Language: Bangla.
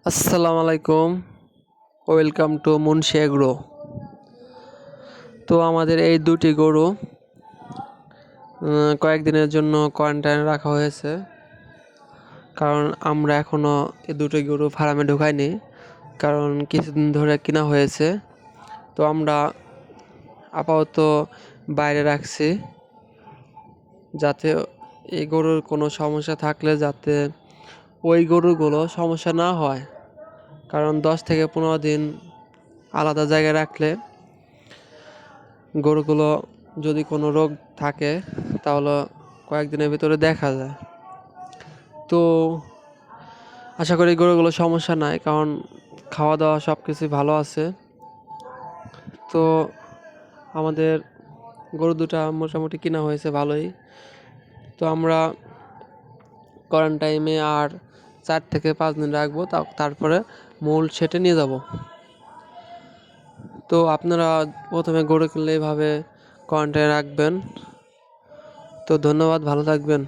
আসসালামু আলাইকুম, ওয়েলকাম টু মুন্সি এগ্রো। তো আমাদের এই দুটি গরু কয়েকদিনের জন্য কোয়ারেন্টাইনে রাখা হয়েছে, কারণ আমরা এখনও এই দুটি গরু ফার্মে ঢুকাইনি, কারণ কিছুদিন ধরে কিনা হয়েছে। তো আমরা আপাতত বাইরে রাখছি, যাতে এই গরুর কোনো সমস্যা থাকলে যাতে ওই গরুগুলো সমস্যা না হয়, কারণ 10 থেকে 15 দিন আলাদা জায়গায় রাখলে গরুগুলো যদি কোনো রোগ থাকে তাহলে কয়েকদিনের ভিতরে দেখা যায়। তো আশা করি গরুগুলো সমস্যা নাই, কারণ খাওয়া দাওয়া সব কিছুই ভালো আছে। তো আমাদের গরু দুটা মোটামুটি কিনা হয়েছে ভালোই। তো আমরা কোয়ারেন্টাইনে আর 4 থেকে 5 দিন রাখবো, তারপরে মূল সেটে নিয়ে যাব। তো আপনারা প্রথমে গরু কিনলে এইভাবে কোয়ারেন্টাইনে রাখবেন। তো ধন্যবাদ, ভালো থাকবেন।